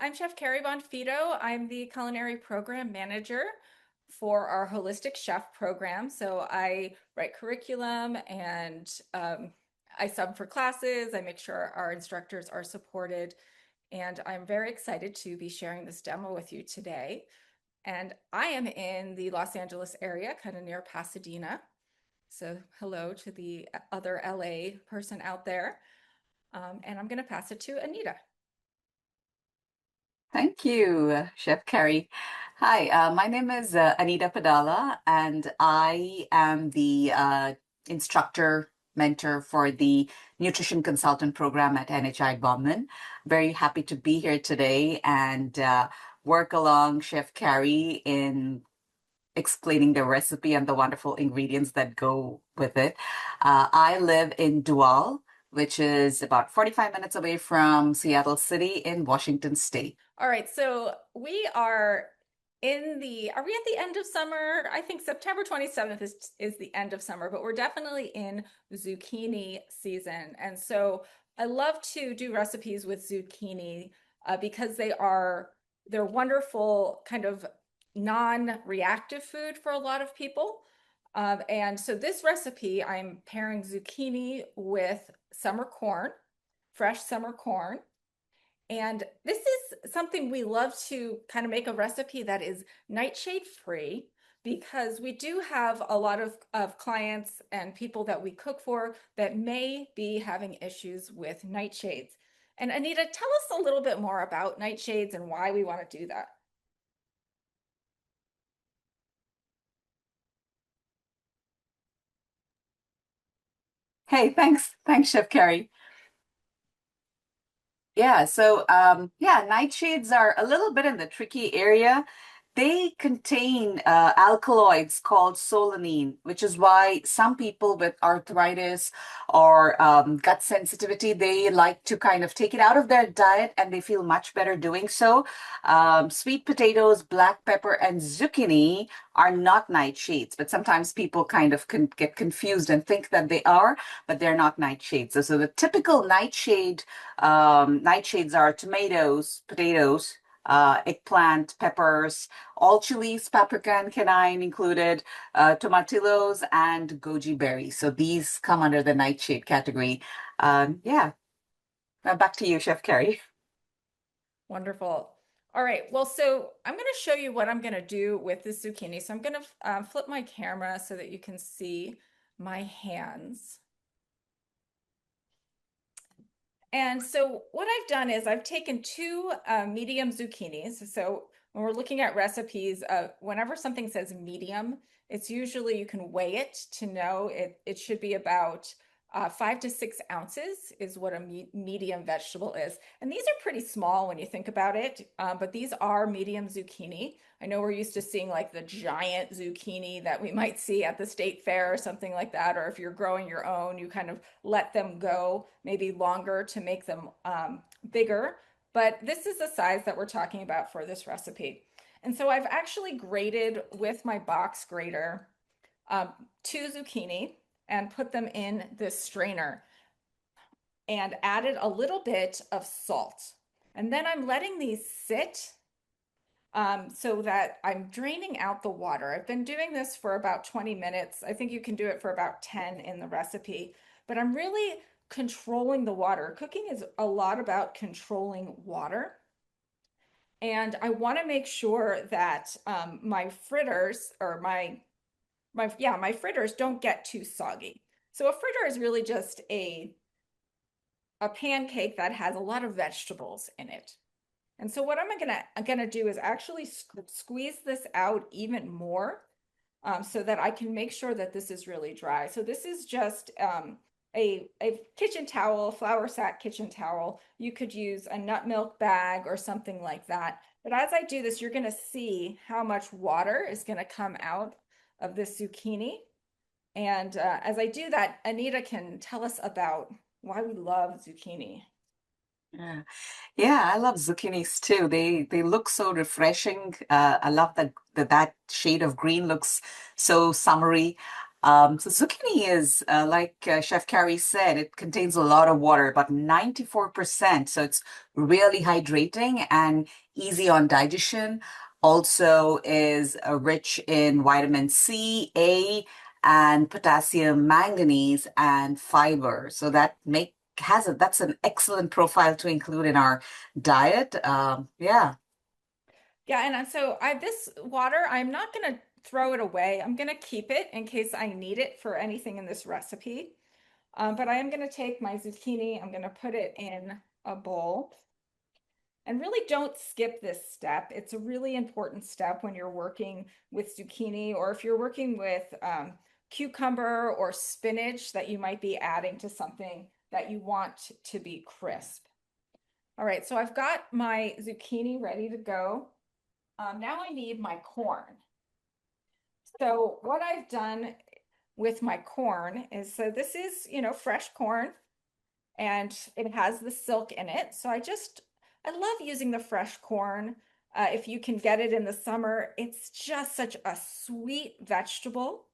I'm Chef Carrie Bonfitto. I'm the Culinary Program Manager for our Holistic Chef program. So I write curriculum and I sub for classes. I make sure our instructors are supported. And I'm very excited to be sharing this demo with you today. And I am in the Los Angeles area, kind of near Pasadena. So hello to the other LA person out there. And I'm going to pass it to Anita. Thank you, Chef Carrie. Hi, my name is Anita Padala, and I am the instructor mentor for the Nutrition Consultant Program at NHI Bauman. Very happy to be here today and work along Chef Carrie in explaining the recipe and the wonderful ingredients that go with it. I live in Dual, which is about 45 minutes away from Seattle City in Washington State. All right, so we are are we at the end of summer? I think September 27th is the end of summer, but we're definitely in zucchini season. And so I love to do recipes with zucchini because they're wonderful kind of non-reactive food for a lot of people. And so this recipe, I'm pairing zucchini with summer corn, fresh summer corn. And this is something we love to kind of make a recipe that is nightshade free because we do have a lot of clients and people that we cook for that may be having issues with nightshades. And Anita, tell us a little bit more about nightshades and why we want to do that. Hey, thanks. Thanks, Chef Carrie. Nightshades are a little bit in the tricky area. They contain alkaloids called solanine, which is why some people with arthritis or gut sensitivity, they like to kind of take it out of their diet and they feel much better doing so. Sweet potatoes, black pepper, and zucchini are not nightshades, but sometimes people kind of get confused and think that they are, but they're not nightshades. So the typical nightshades are tomatoes, potatoes, eggplant, peppers, all chilies, paprika and cayenne included, tomatillos, and goji berries. So these come under the nightshade category. Yeah, back to you, Chef Carrie. Wonderful. All right, well, so I'm going to show you what I'm going to do with this zucchini. So I'm going to flip my camera so that you can see my hands. And so what I've done is I've taken two medium zucchinis. So when we're looking at recipes, whenever something says medium, it's usually you can weigh it to know it should be about 5 to 6 ounces is what a medium vegetable is. And these are pretty small when you think about it, but these are medium zucchini. I know we're used to seeing like the giant zucchini that we might see at the state fair or something like that, or if you're growing your own, you kind of let them go maybe longer to make them bigger. But this is the size that we're talking about for this recipe. And so I've actually grated with my box grater two zucchini and put them in this strainer and added a little bit of salt. And then I'm letting these sit so that I'm draining out the water. I've been doing this for about 20 minutes. I think you can do it for about 10 in the recipe, but I'm really controlling the water. Cooking is a lot about controlling water. And I want to make sure that my fritters or my fritters don't get too soggy. So a fritter is really just a pancake that has a lot of vegetables in it. And so what I'm gonna do is actually squeeze this out even more so that I can make sure that this is really dry. So this is just a kitchen towel, flour sack kitchen towel. You could use a nut milk bag or something like that. But as I do this, you're gonna see how much water is gonna come out of this zucchini. And as I do that, Anita can tell us about why we love zucchini. Yeah. Yeah, I love zucchinis too. They look so refreshing. I love that shade of green looks so summery. So zucchini is, like Chef Carrie said, it contains a lot of water, about 94%. So it's really hydrating and easy on digestion. Also is rich in vitamin C, A, and potassium, manganese, and fiber. So that's an excellent profile to include in our diet. Yeah. Yeah, and so this water, I'm not going to throw it away. I'm going to keep it in case I need it for anything in this recipe. But I am going to take my zucchini, I'm going to put it in a bowl. And really don't skip this step. It's a really important step when you're working with zucchini or if you're working with cucumber or spinach that you might be adding to something that you want to be crisp. All right, so I've got my zucchini ready to go. Now I need my corn. So what I've done with my corn is, so this is, fresh corn and it has the silk in it. So I love using the fresh corn. If you can get it in the summer, it's just such a sweet vegetable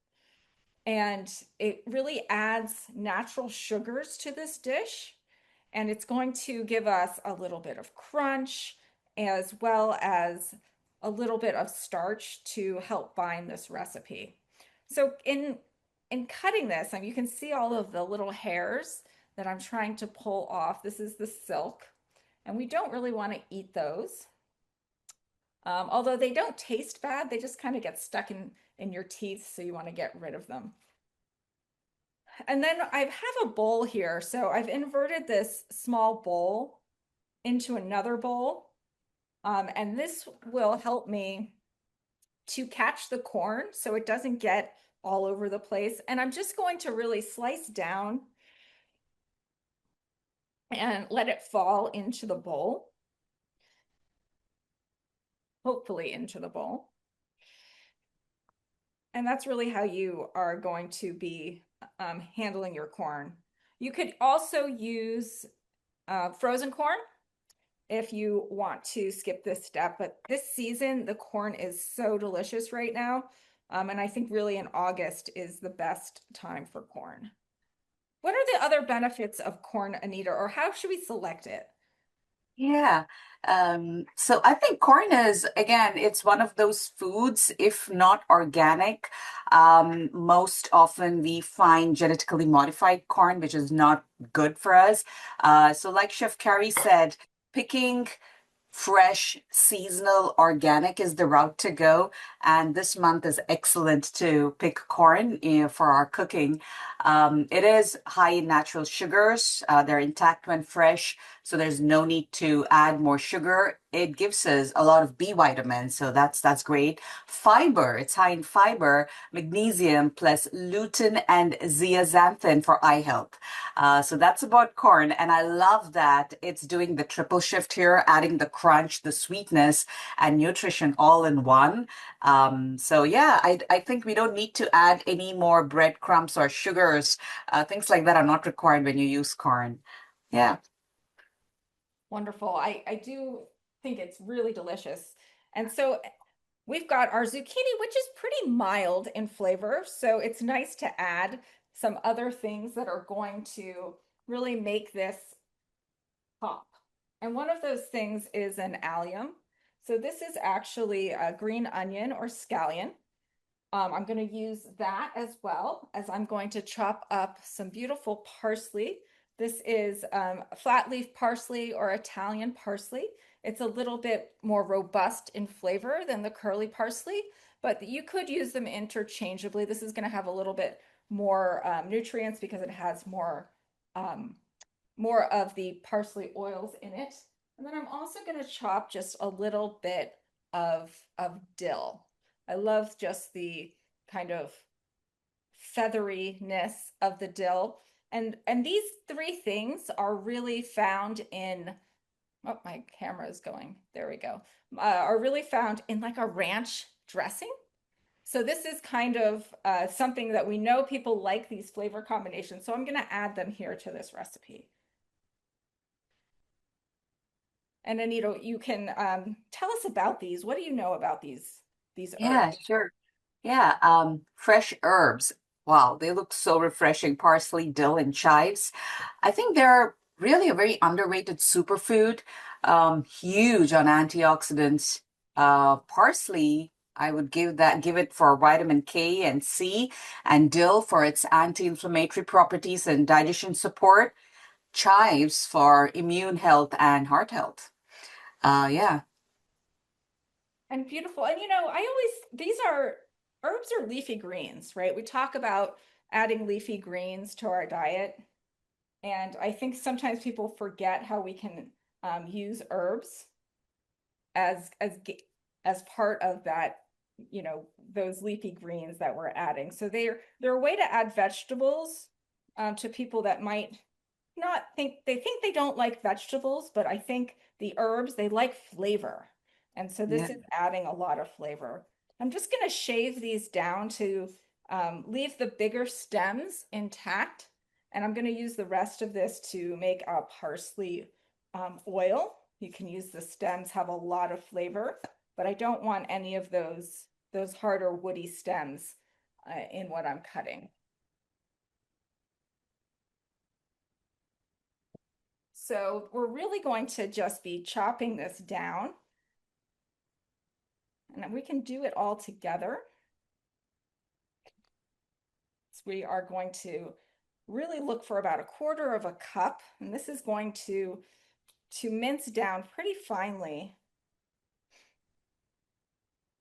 and it really adds natural sugars to this dish. And it's going to give us a little bit of crunch as well as a little bit of starch to help bind this recipe. So in cutting this, you can see all of the little hairs that I'm trying to pull off. This is the silk, and we don't really want to eat those. Although they don't taste bad, they just kind of get stuck in your teeth, so you want to get rid of them. And then I have a bowl here. So I've inverted this small bowl into another bowl. And this will help me to catch the corn so it doesn't get all over the place. And I'm just going to really slice down and let it fall into the bowl, hopefully into the bowl. And that's really how you are going to be handling your corn. You could also use frozen corn if you want to skip this step. But this season, the corn is so delicious right now. And I think really in August is the best time for corn. What are the other benefits of corn, Anita, or how should we select it? Yeah. So I think corn is, again, it's one of those foods, if not organic. Most often we find genetically modified corn, which is not good for us. So like Chef Carrie said, picking fresh, seasonal, organic is the route to go. And this month is excellent to pick corn for our cooking. It is high in natural sugars. They're intact when fresh, so there's no need to add more sugar. It gives us a lot of B vitamins, so that's great. Fiber, it's high in fiber, magnesium plus lutein and zeaxanthin for eye health. So that's about corn, and I love that it's doing the triple shift here, adding the crunch, the sweetness, and nutrition all in one. So yeah, I think we don't need to add any more breadcrumbs or sugars. Things like that are not required when you use corn. Yeah. Wonderful. I do think it's really delicious. And so we've got our zucchini, which is pretty mild in flavor. So it's nice to add some other things that are going to really make this pop. And one of those things is an allium. So this is actually a green onion or scallion. I'm going to use that as well as I'm going to chop up some beautiful parsley. This is flat leaf parsley or Italian parsley. It's a little bit more robust in flavor than the curly parsley, but you could use them interchangeably. This is going to have a little bit more nutrients because it has um, more of the parsley oils in it. And then I'm also going to chop just a little bit of dill. I love just the kind of featheriness of the dill. And these three things are really found in, oh, my camera is going. There we go. Are really found in like a ranch dressing. So this is kind of something that we know people like these flavor combinations. So I'm going to add them here to this recipe. And Anita, you can tell us about these. What do you know about these herbs? Yeah, sure. Yeah, fresh herbs. Wow, they look so refreshing. Parsley, dill, and chives. I think they're really a very underrated superfood. Huge on antioxidants. Parsley, I would give it for vitamin K and C, and dill for its anti-inflammatory properties and digestion support. Chives for immune health and heart health. Yeah, And beautiful. And I always, these are herbs are leafy greens, right? We talk about adding leafy greens to our diet. And I think sometimes people forget how we can use herbs as as part of that, those leafy greens that we're adding. So they're a way to add vegetables to people that might not think they don't like vegetables, but I think the herbs, they like flavor. And so this yeah. is adding a lot of flavor. I'm just going to shave these down to leave the bigger stems intact. And I'm going to use the rest of this to make a parsley oil. You can use the stems, have a lot of flavor, but I don't want any of those harder woody stems in what I'm cutting. So we're really going to just be chopping this down, and we can do it all together. So we are going to really look for about a quarter of a cup, and this is going to mince down pretty finely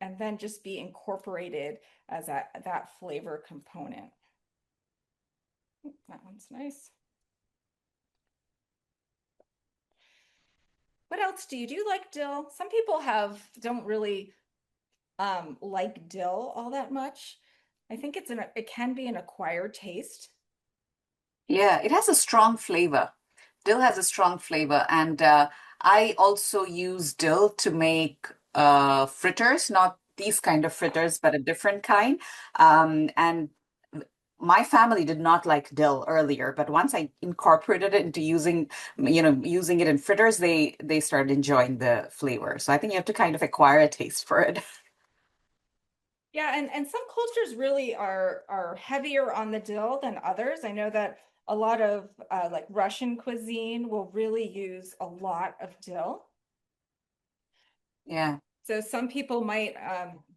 and then just be incorporated as that flavor component. That one's nice. What else do you do? You like dill? Some people don't really like dill all that much. I think it can be an acquired taste. Yeah, it has a strong flavor. Dill has a strong flavor, and I also use dill to make fritters, not these kind of fritters, but a different kind. And my family did not like dill earlier, but once I incorporated it into using it in fritters, they started enjoying the flavor. So I think you have to kind of acquire a taste for it. Yeah, and some cultures really are heavier on the dill than others. I know that a lot of like Russian cuisine will really use a lot of dill. Yeah, So some people might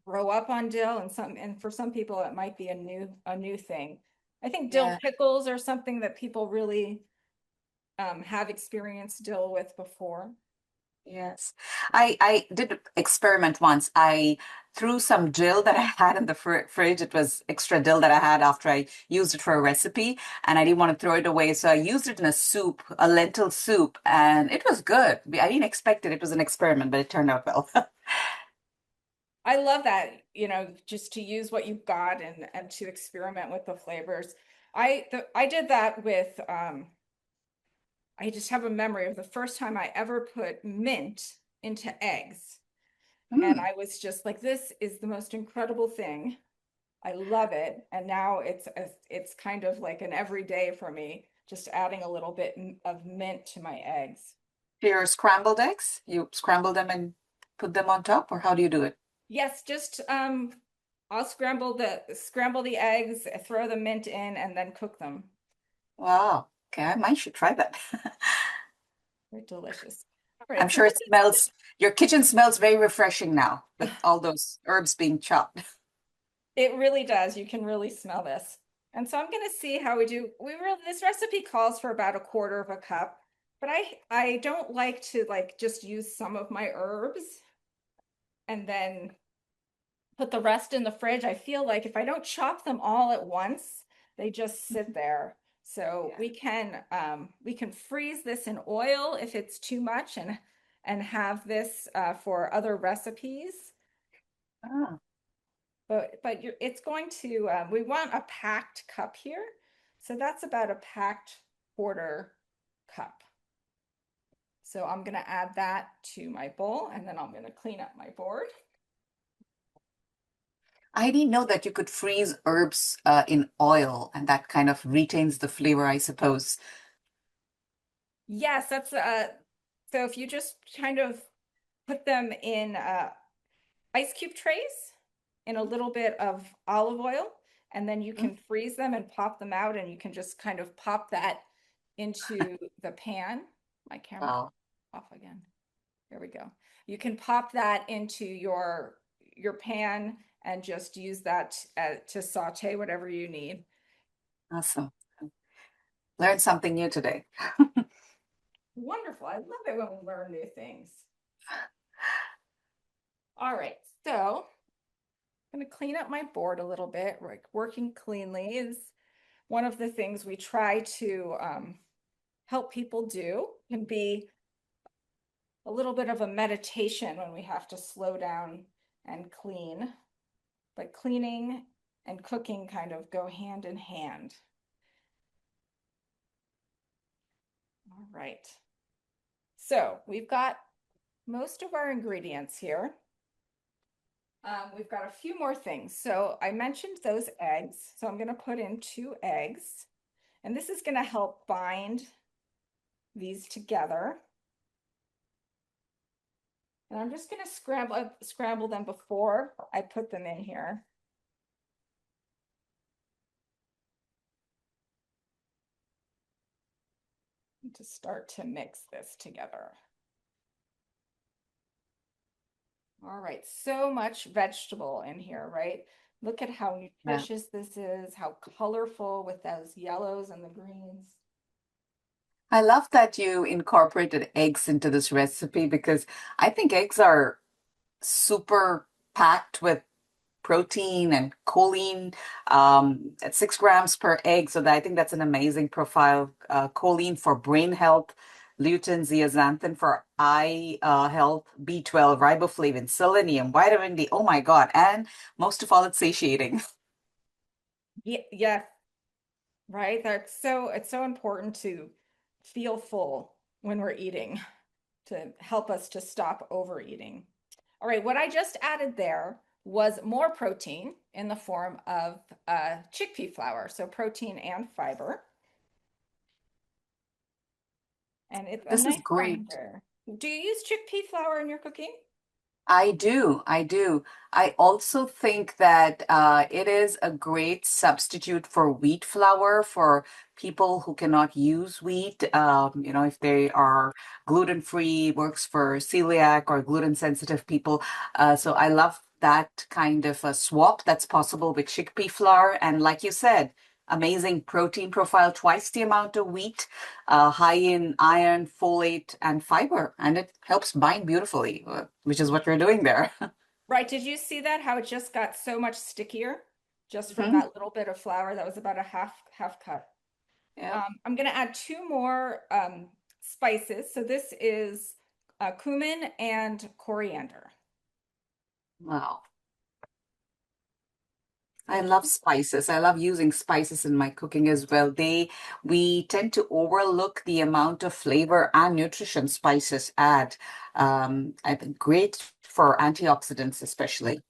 grow up on dill, and for some people it might be a new thing. I think dill yeah. pickles are something that people really have experienced dill with before. Yes. I did experiment once. I threw some dill that I had in the fridge. It was extra dill that I had after I used it for a recipe, and I didn't want to throw it away. So I used it in a soup, a lentil soup, and it was good. I didn't expect it. It was an experiment, but it turned out well. I love that, just to use what you've got and to experiment with the flavors. I did that with I just have a memory of the first time I ever put mint into eggs. And Mm, I was just like, this is the most incredible thing. I love it. And now it's kind of like an everyday for me, just adding a little bit of mint to my eggs. your scrambled eggs, you scramble them and put them on top, or how do you do it? Yes, just I'll scramble the eggs, throw the mint in, and then cook them. Wow. Okay, I might should try that. They're delicious. All I'm right, so sure we'll it smells, your kitchen smells very refreshing now with all those herbs being chopped. it really does. You can really smell this. And so I'm going to see how we do. This recipe calls for about a quarter of a cup, but I don't like to like just use some of my herbs and then put the rest in the fridge. I feel like if I don't chop them all at once, they just sit there. So Yeah. we can freeze this in oil if it's too much and have this for other recipes. Ah. But it's going to we want a packed cup here. So that's about a packed quarter cup. So I'm going to add that to my bowl and then I'm going to clean up my board. I didn't know that you could freeze herbs in oil and that kind of retains the flavor, I suppose. Yes, that's so if you just kind of put them in ice cube trays in a little bit of olive oil and then you can freeze them and pop them out, and you can just kind of pop that into the pan. My camera Wow. off again. Here we go. You can pop that into your pan and just use that to saute whatever you need. Awesome. Learned something new today. Wonderful. I love it when we learn new things. All right, so I'm going to clean up my board a little bit. Like working cleanly is one of the things we try to help people do. Can be a little bit of a meditation when we have to slow down and clean, but cleaning and cooking kind of go hand in hand. All right. So we've got most of our ingredients here. We've got a few more things. So I mentioned those eggs. So I'm going to put in 2 eggs, and this is going to help bind these together. And I'm just going to scramble them before I put them in here. To start to mix this together. All right, so much vegetable in here, right? Look at how Yeah. nutritious this is, how colorful with those yellows and the greens. I love that you incorporated eggs into this recipe because I think eggs are super packed with protein and choline at 6 grams per egg. So I think that's an amazing profile. Choline for brain health, lutein, zeaxanthin for eye health, B12, riboflavin, selenium, vitamin D. Oh my God. And most of all, it's satiating. Yeah, yeah, right. It's so important to feel full when we're eating to help us to stop overeating. All right, what I just added there was more protein in the form of chickpea flour, so protein and fiber. And it's a This is nice great. binder. Do you use chickpea flour in your cooking? I do. I do. I also think that it is a great substitute for wheat flour for people who cannot use wheat. If they are gluten-free, works for celiac or gluten-sensitive people. So I love that kind of a swap that's possible with chickpea flour. And like you said, amazing protein profile, twice the amount of wheat, high in iron, folate, and fiber, and it helps bind beautifully, which is what we're doing there. Right. Did you see that? How it just got so much stickier just from Mhm. that little bit of flour? That was about a half cup. Yeah. I'm going to add 2 more spices. So this is cumin and coriander. Wow. I love spices. I love using spices in my cooking as well. We tend to overlook the amount of flavor and nutrition spices add. I think great for antioxidants, especially.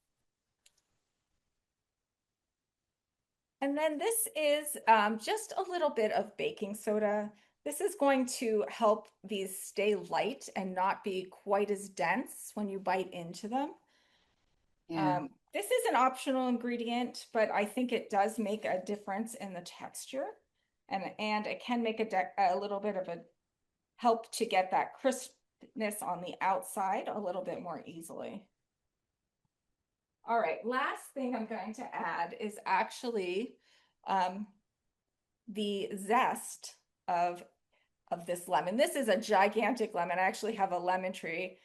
And then this is just a little bit of baking soda. This is going to help these stay light and not be quite as dense when you bite into them. Yeah. This is an optional ingredient, but I think it does make a difference in the texture, and it can make a little bit of a help to get that crispness on the outside a little bit more easily. All right, last thing I'm going to add is actually um, the zest of this lemon. This is a gigantic lemon. I actually have a lemon tree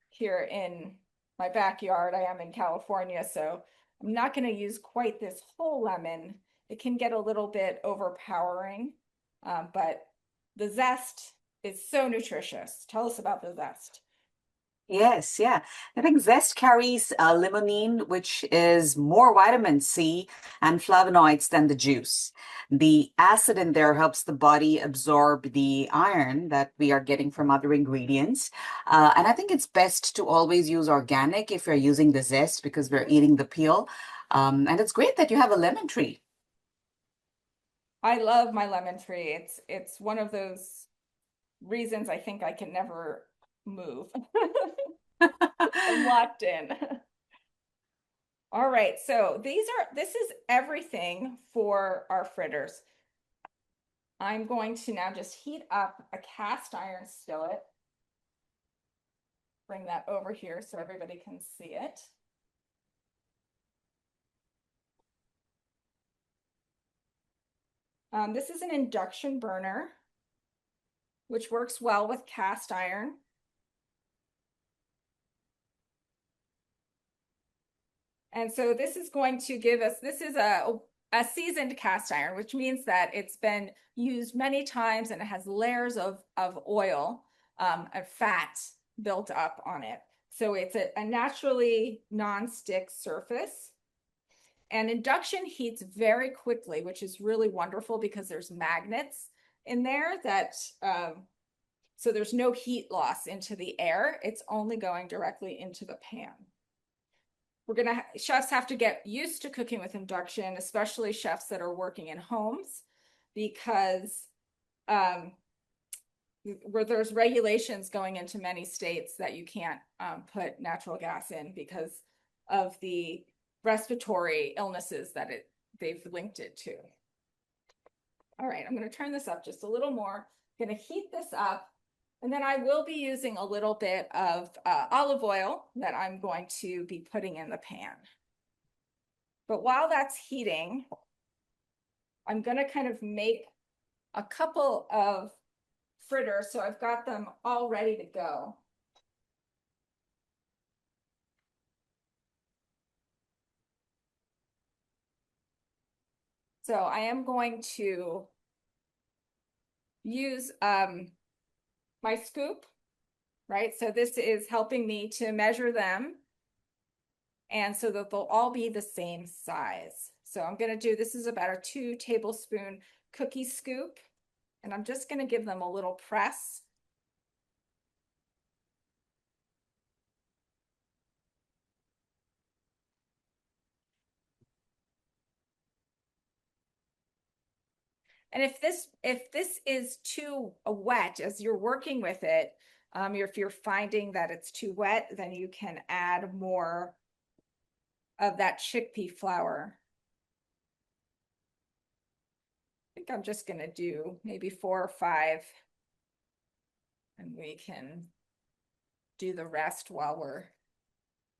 here in my backyard. I am in California, so I'm not going to use quite this whole lemon. It can get a little bit overpowering, but the zest is so nutritious. Tell us about the zest. Yes, yeah. I think zest carries limonene, which is more vitamin C and flavonoids than the juice. The acid in there helps the body absorb the iron that we are getting from other ingredients. And I think it's best to always use organic if you're using the zest because we're eating the peel. And it's great that you have a lemon tree. I love my lemon tree. It's one of those reasons I think I can never move. I'm locked in. All right, so this is everything for our fritters. I'm going to now just heat up a cast iron skillet. Bring that over here so everybody can see it. This is an induction burner, which works well with cast iron. And so this is going to give us, this is a seasoned cast iron, which means that it's been used many times and it has layers of oil and fat built up on it. So it's a naturally non-stick surface. And induction heats very quickly, which is really wonderful because there's magnets in there that, so there's no heat loss into the air. It's only going directly into the pan. Chefs have to get used to cooking with induction, especially chefs that are working in homes, because where there's regulations going into many states that you can't put natural gas in because of the respiratory illnesses that they've linked it to. All right, I'm going to turn this up just a little more. I'm going to heat this up, and then I will be using a little bit of olive oil that I'm going to be putting in the pan. But while that's heating, I'm going to kind of make a couple of fritters, so I've got them all ready to go. So I am going to use my scoop, right? So this is helping me to measure them, and so that they'll all be the same size. So I'm going to do, this is about a 2 tablespoon cookie scoop, and I'm just going to give them a little press. And if this is too wet as you're working with it, if you're finding that it's too wet, then you can add more of that chickpea flour. I think I'm just going to do maybe 4 or 5, and we can do the rest while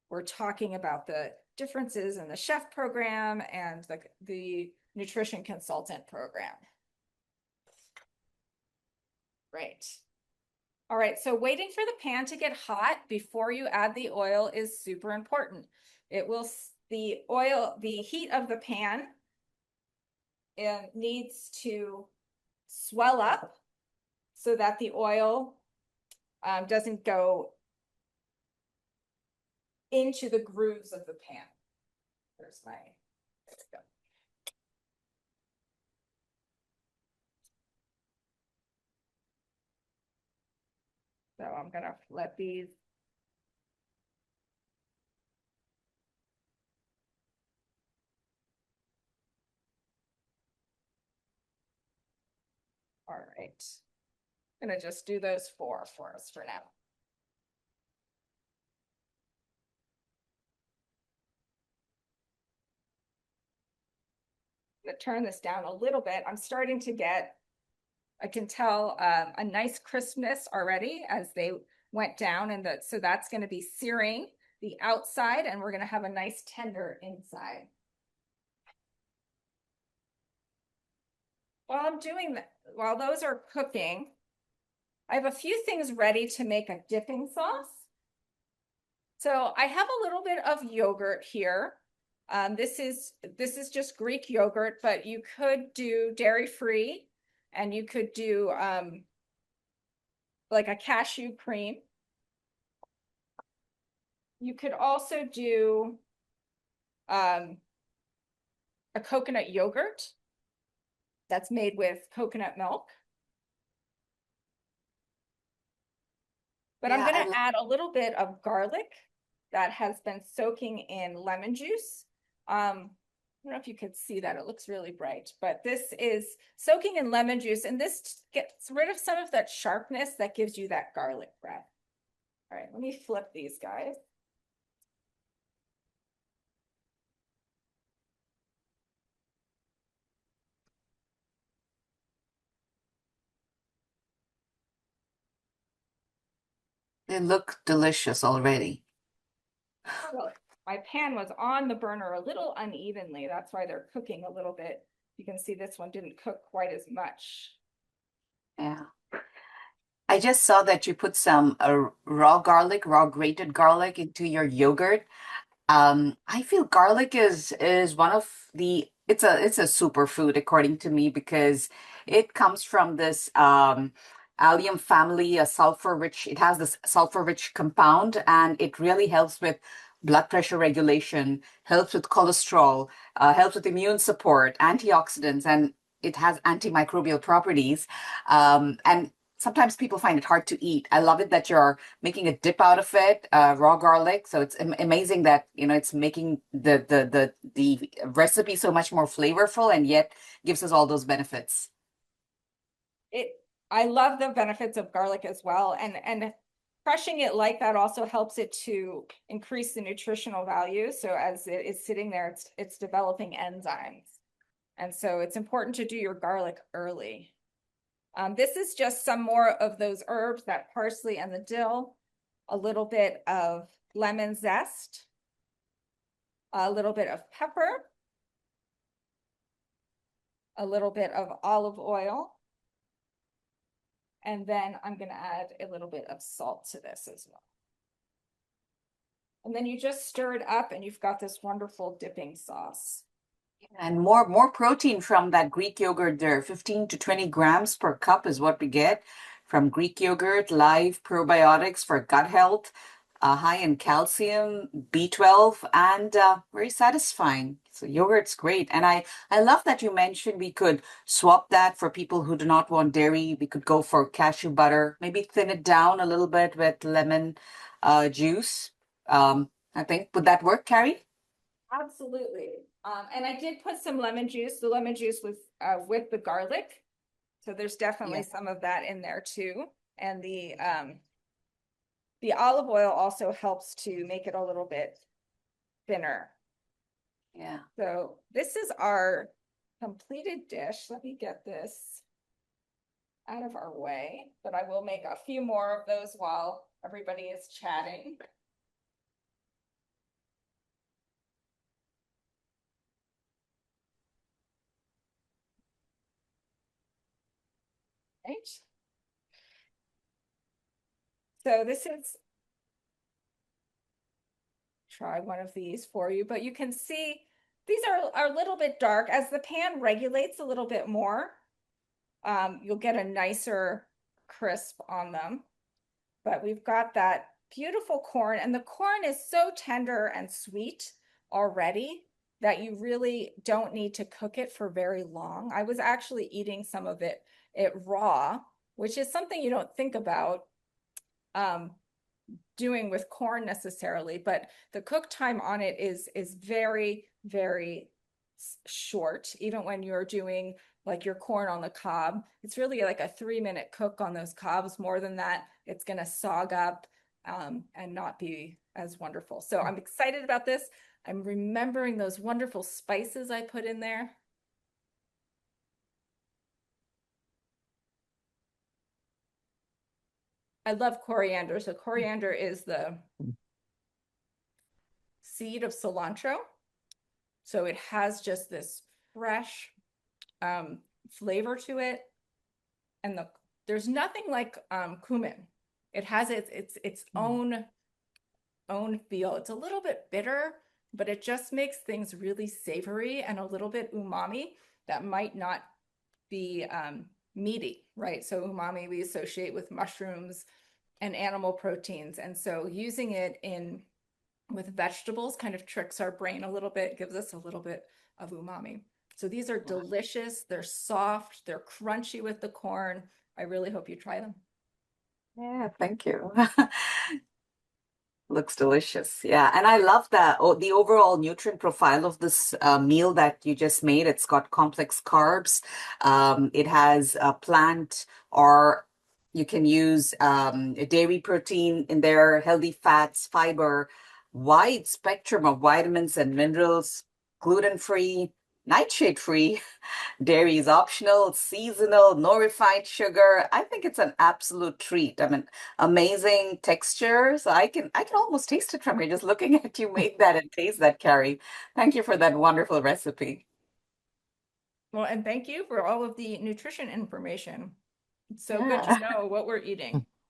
we're talking about the differences in the chef program and the nutrition consultant program. Right. All right, so waiting for the pan to get hot before you add the oil is super important. The heat of the pan, it needs to swell up so that the oil doesn't go into the grooves of the pan. There we go. So I'm gonna let these. All right. I'm gonna just do those 4 for us for now. I'm gonna turn this down a little bit. I'm starting to get, I can tell a nice crispness already as they went down, and so that's going to be searing the outside, and we're going to have a nice tender inside. While I'm doing that, while those are cooking, I have a few things ready to make a dipping sauce. So I have a little bit of yogurt here. This is just Greek yogurt, but you could do dairy-free, and you could do like a cashew cream. You could also do a coconut yogurt that's made with coconut milk. But yeah, I'm going to add a little bit of garlic that has been soaking in lemon juice. I don't know if you could see that. It looks really bright, but this is soaking in lemon juice, and this gets rid of some of that sharpness that gives you that garlic breath. All right, let me flip these guys. They look delicious already. Well, my pan was on the burner a little unevenly. That's why they're cooking a little bit. You can see this one didn't cook quite as much. Yeah. I just saw that you put some raw grated garlic into your yogurt. I feel garlic is one of the it's a superfood according to me because it comes from this allium family, a sulfur rich. It has this sulfur rich compound, and it really helps with blood pressure regulation, helps with cholesterol, helps with immune support, antioxidants, and it has antimicrobial properties. And sometimes people find it hard to eat. I love it that you're making a dip out of it, raw garlic. So it's amazing that, it's making the recipe so much more flavorful and yet gives us all those benefits. It I love the benefits of garlic as well. And crushing it like that also helps it to increase the nutritional value. So as it is sitting there, it's developing enzymes. And so it's important to do your garlic early. This is just some more of those herbs, that parsley and the dill, a little bit of lemon zest, a little bit of pepper, a little bit of olive oil, and then I'm going to add a little bit of salt to this as well. And then you just stir it up and you've got this wonderful dipping sauce. And more protein from that Greek yogurt there. 15 to 20 grams per cup is what we get from Greek yogurt, live probiotics for gut health, high in calcium, B12, and very satisfying. So yogurt's great. And I love that you mentioned we could swap that for people who do not want dairy. We could go for cashew butter, maybe thin it down a little bit with lemon juice. I think, would that work, Carrie? Absolutely. And I did put some lemon juice. The lemon juice was with the garlic. So there's definitely Yeah. some of that in there too. And the olive oil also helps to make it a little bit thinner. Yeah. So this is our completed dish. Let me get this out of our way, but I will make a few more of those while everybody is chatting. Right. So this is, try one of these for you, but you can see these are a little bit dark. As the pan regulates a little bit more, you'll get a nicer crisp on them. But we've got that beautiful corn, and the corn is so tender and sweet already that you really don't need to cook it for very long. I was actually eating some of it raw, which is something you don't think about um, doing with corn necessarily, but the cook time on it is very, very short. Even when you're doing like your corn on the cob, it's really like a 3-minute cook on those cobs. More than that, it's going to sog up and not be as wonderful. So I'm excited about this. I'm remembering those wonderful spices I put in there. I love coriander. So coriander is the seed of cilantro. So it has just this fresh flavor to it. And there's nothing like cumin. It has its Mm. own feel. It's a little bit bitter, but it just makes things really savory and a little bit umami that might not be meaty, right? So umami we associate with mushrooms and animal proteins. And so using it in with vegetables kind of tricks our brain a little bit, gives us a little bit of umami. So these are Wow. delicious. They're soft. They're crunchy with the corn. I really hope you try them. Yeah, thank you. Looks delicious. Yeah, and I love the overall nutrient profile of this meal that you just made. It's got complex carbs. It has a plant, or you can use a dairy protein in there, healthy fats, fiber, wide spectrum of vitamins and minerals, gluten-free. nightshade-free. Dairy is optional, seasonal, no refined sugar. I think it's an absolute treat. I mean, amazing texture. So I can almost taste it from here just looking at you make that and taste that, Carrie. Thank you for that wonderful recipe. Well, and thank you for all of the nutrition information. It's so good to Yeah. know what we're eating.